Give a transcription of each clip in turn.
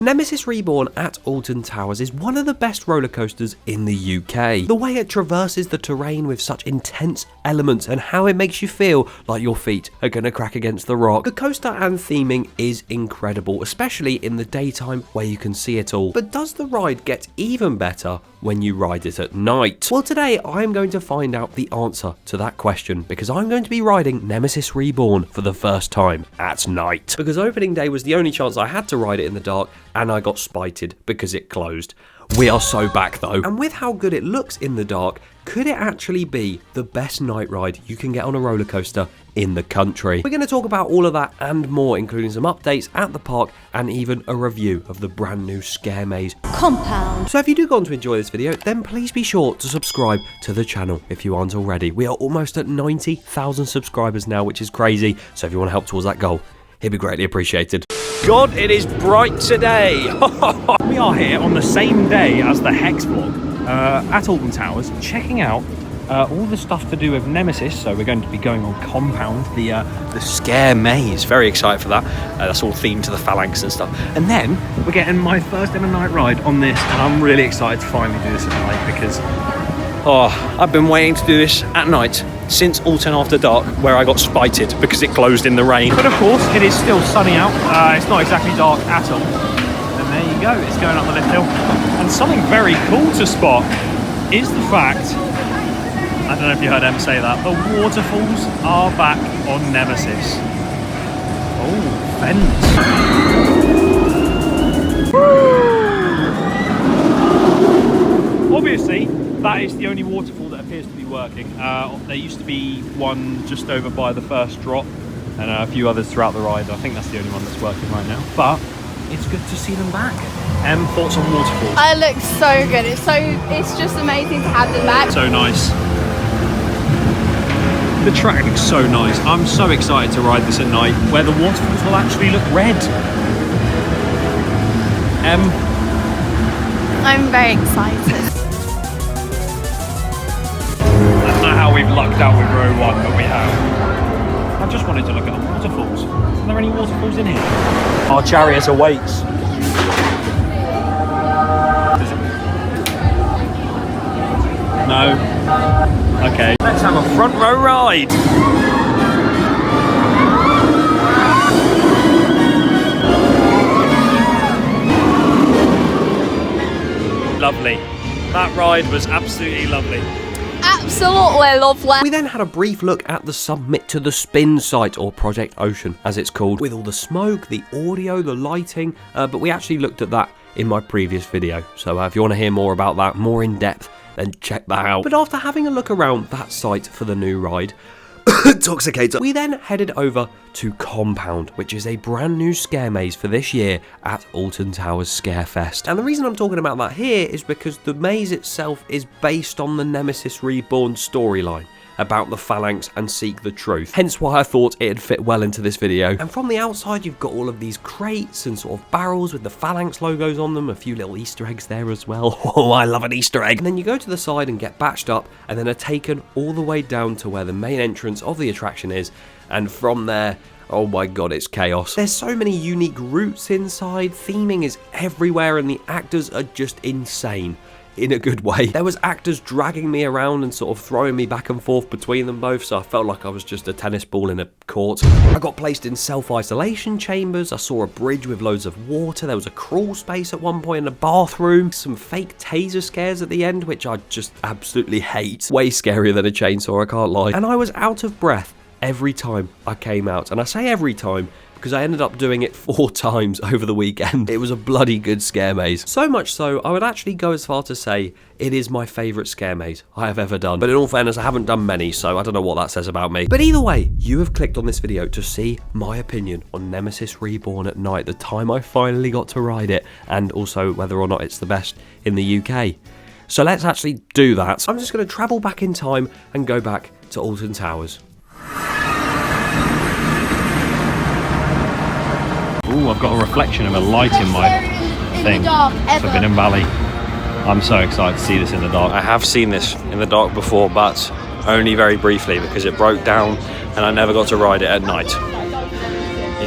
Nemesis Reborn at Alton Towers is one of the best roller coasters in the UK. The way it traverses the terrain with such intense elements and how it makes you feel like your feet are going to crack against the rock. The coaster and theming is incredible, especially in the daytime where you can see it all. But does the ride get even better when you ride it at night? Well, today I'm going to find out the answer to that question because I'm going to be riding Nemesis Reborn for the first time at night. Because opening day was the only chance I had to ride it in the dark, and I got spited because it closed. We are so back though. And with how good it looks in the dark, could it actually be the best night ride you can get on a roller coaster in the country? We're going to talk about all of that and more, including some updates at the park and even a review of the brand new Scare Maze compound. So if you do go on to enjoy this video, then please be sure to subscribe to the channel if you aren't already. We are almost at 90,000 subscribers now, which is crazy. So if you want to help towards that goal, it'd be greatly appreciated. God, it is bright today. We are here on the same day as the Hex vlog at Alton Towers, checking out all the stuff to do with Nemesis. So we're going to be going on Compound, the Scare Maze. Very excited for that. That's all themed to the Phalanx and stuff. And then we're getting my first ever night ride on this, and I'm really excited to finally do this at night because I've been waiting to do this at night since Alton After Dark, where I got spited because it closed in the rain. But of course, it is still sunny out. It's not exactly dark at all. And there you go, it's going up the lift hill. And something very cool to spot is the fact, I don't know if you heard Em say that, the waterfalls are back on Nemesis. Oh, fence. Obviously, that is the only waterfall that appears to be working. There used to be one just over by the first drop and a few others throughout the ride. I think that's the only one that's working right now. But it's good to see them back. Thoughts on waterfalls? It looks so good. It's just amazing to have them back. So nice. The track looks so nice. I'm so excited to ride this at night where the waterfalls will actually look red. I'm very excited. How we've lucked out with row one, but we have. I just wanted to look at the waterfalls. Are there any waterfalls in here? Our chariot awaits. No? Okay. Let's have a front row ride. Lovely. That ride was absolutely lovely. Absolutely lovely. We then had a brief look at the Submit to the Spin site, or Project Ocean as it's called, with all the smoke, the audio, the lighting, but we actually looked at that in my previous video. So if you want to hear more about that, more in depth, then check that out. But after having a look around that site for the new ride, Toxicator, we then headed over to Compound, which is a brand new Scare Maze for this year at Alton Towers Scarefest. And the reason I'm talking about that here is because the maze itself is based on the Nemesis Reborn storyline about the Phalanx and Seek the Truth. Hence why I thought it'd fit well into this video. And from the outside, you've got all of these crates and sort of barrels with the Phalanx logos on them, a few little Easter eggs there as well. Oh, I love an Easter egg. And then you go to the side and get batched up and then are taken all the way down to where the main entrance of the attraction is. And from there, oh my god, it's chaos. There's so many unique routes inside, theming is everywhere, and the actors are just insane. In a good way. There was actors dragging me around and sort of throwing me back and forth between them both, so I felt like I was just a tennis ball in a court. I got placed in self-isolation chambers, I saw a bridge with loads of water, there was a crawl space at one point in a bathroom, some fake taser scares at the end, which I just absolutely hate. Way scarier than a chainsaw, I can't lie. And I was out of breath every time I came out, and I say every time because I ended up doing it 4 times over the weekend. It was a bloody good Scare Maze. So much so, I would actually go as far to say it is my favourite Scare Maze I have ever done. But in all fairness, I haven't done many, so I don't know what that says about me. But either way, you have clicked on this video to see my opinion on Nemesis Reborn at night, the time I finally got to ride it, and also whether or not it's the best in the UK. So let's actually do that. I'm just going to travel back in time and go back to Alton Towers. Ooh, I've got a reflection of a light in my thing. Forbidden Valley. I'm so excited to see this in the dark. I have seen this in the dark before, but only very briefly because it broke down and I never got to ride it at night.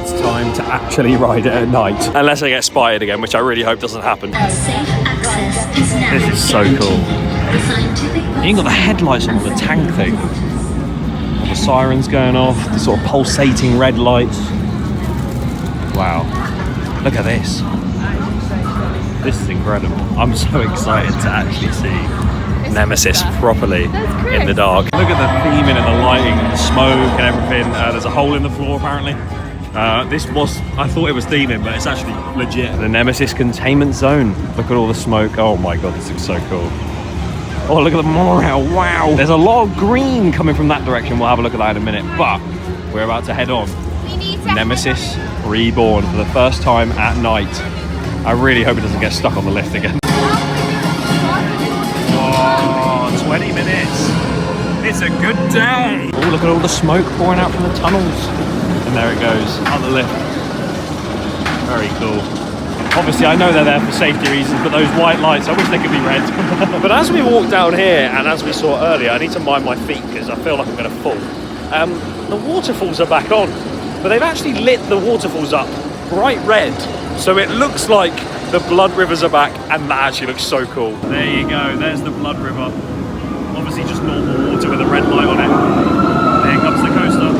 it's time to actually ride it at night. Unless I get spotted again, which I really hope doesn't happen. This is so cool. You even got the headlights on the tank thing. All the sirens going off, the sort of pulsating red lights. Wow. Look at this. This is incredible. I'm so excited to actually see Nemesis properly in the dark. Look at the theming and the lighting and the smoke and everything. There's a hole in the floor apparently. I thought it was theming, but it's actually legit. The Nemesis containment zone. Look at all the smoke. Oh my god, this looks so cool. Oh, look at the monorail. Wow. There's a lot of green coming from that direction. We'll have a look at that in a minute. But we're about to head on. Nemesis Reborn for the first time at night. I really hope it doesn't get stuck on the lift again. Oh, 20 minutes. It's a good day. Oh, look at all the smoke pouring out from the tunnels. And there it goes, on the lift. Very cool. Obviously, I know they're there for safety reasons, but those white lights, I wish they could be red. But as we walk down here, and as we saw earlier, I need to mind my feet because I feel like I'm going to fall. The waterfalls are back on, but they've actually lit the waterfalls up bright red. So it looks like the blood rivers are back, and that actually looks so cool. There you go, there's the blood river. Obviously just normal water with a red light on it. There comes the coaster.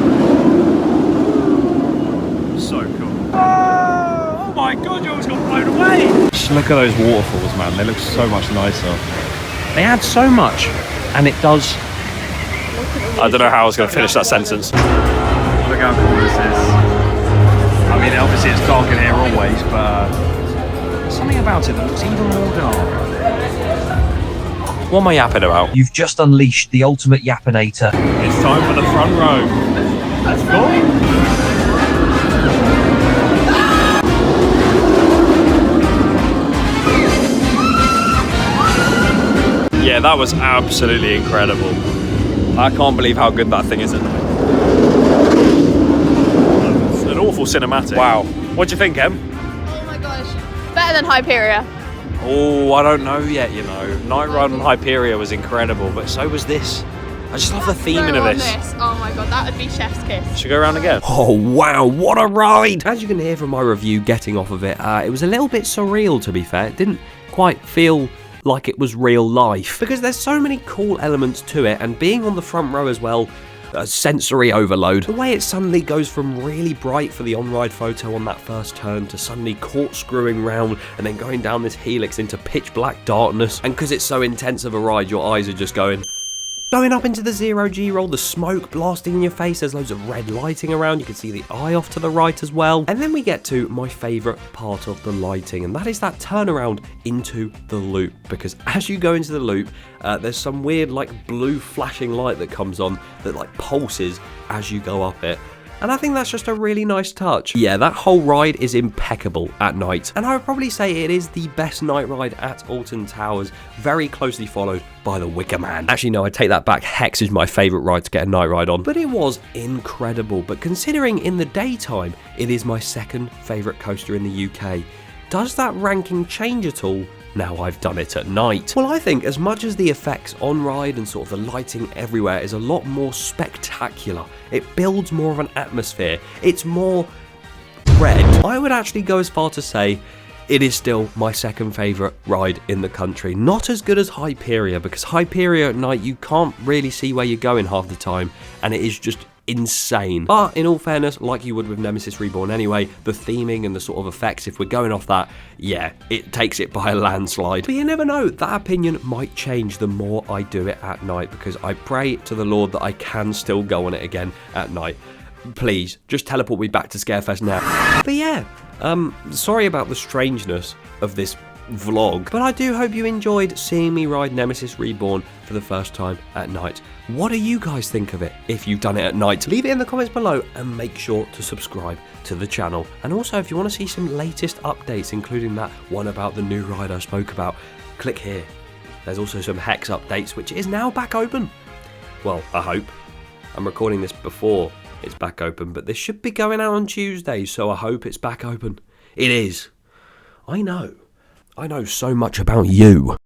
So cool. Oh my god, you almost got blown away! Just look at those waterfalls, man, they look so much nicer. They add so much, and it does... I don't know how I was going to finish that sentence. Look how cool this is. I mean, obviously it's dark in here always, but something about it that looks even more dark. What am I yapping about? You've just unleashed the ultimate yappinator. It's time for the front row. Let's go. Yeah, that was absolutely incredible. I can't believe how good that thing is. It's an awful cinematic. Wow. What do you think, Em? Oh my gosh. Better than Hyperia. Oh, I don't know yet, you know. Night Ride on Hyperia was incredible, but so was this. I just love the theming of this. Oh my god, that would be chef's kiss. Should we go around again? Oh wow, what a ride! As you can hear from my review getting off of it, it was a little bit surreal to be fair. It didn't quite feel like it was real life because there's so many cool elements to it, and being on the front row as well, sensory overload. The way it suddenly goes from really bright for the on-ride photo on that first turn to suddenly corkscrewing round and then going down this helix into pitch black darkness, and because it's so intense of a ride, your eyes are just going up into the zero G roll, the smoke blasting in your face, there's loads of red lighting around, you can see the eye off to the right as well. And then we get to my favourite part of the lighting, and that is that turnaround into the loop, because as you go into the loop, there's some weird like blue flashing light that comes on that like pulses as you go up it. And I think that's just a really nice touch. Yeah, that whole ride is impeccable at night. And I would probably say it is the best night ride at Alton Towers, very closely followed by the Wicker Man. Actually, no, I take that back. Hex is my favourite ride to get a night ride on. But it was incredible. But considering in the daytime, it is my second favourite coaster in the UK. Does that ranking change at all now I've done it at night? Well, I think as much as the effects on ride and sort of the lighting everywhere is a lot more spectacular, it builds more of an atmosphere, it's more red, I would actually go as far to say it is still my second favourite ride in the country. Not as good as Hyperia, because Hyperia at night you can't really see where you're going half the time, and it is just insane. But in all fairness, like you would with Nemesis Reborn anyway, the theming and the sort of effects, if we're going off that, yeah, it takes it by a landslide. But you never know, that opinion might change the more I do it at night, because I pray to the Lord that I can still go on it again at night. Please, just teleport me back to Scarefest now. But yeah, sorry about the strangeness of this vlog, but I do hope you enjoyed seeing me ride Nemesis Reborn for the first time at night. What do you guys think of it if you've done it at night? Leave it in the comments below and make sure to subscribe to the channel. And also, if you want to see some latest updates, including that one about the new ride I spoke about, click here. There's also some Hex updates, which is now back open. Well, I hope. I'm recording this before it's back open, but this should be going out on Tuesday, so I hope it's back open. It is. I know so much about you.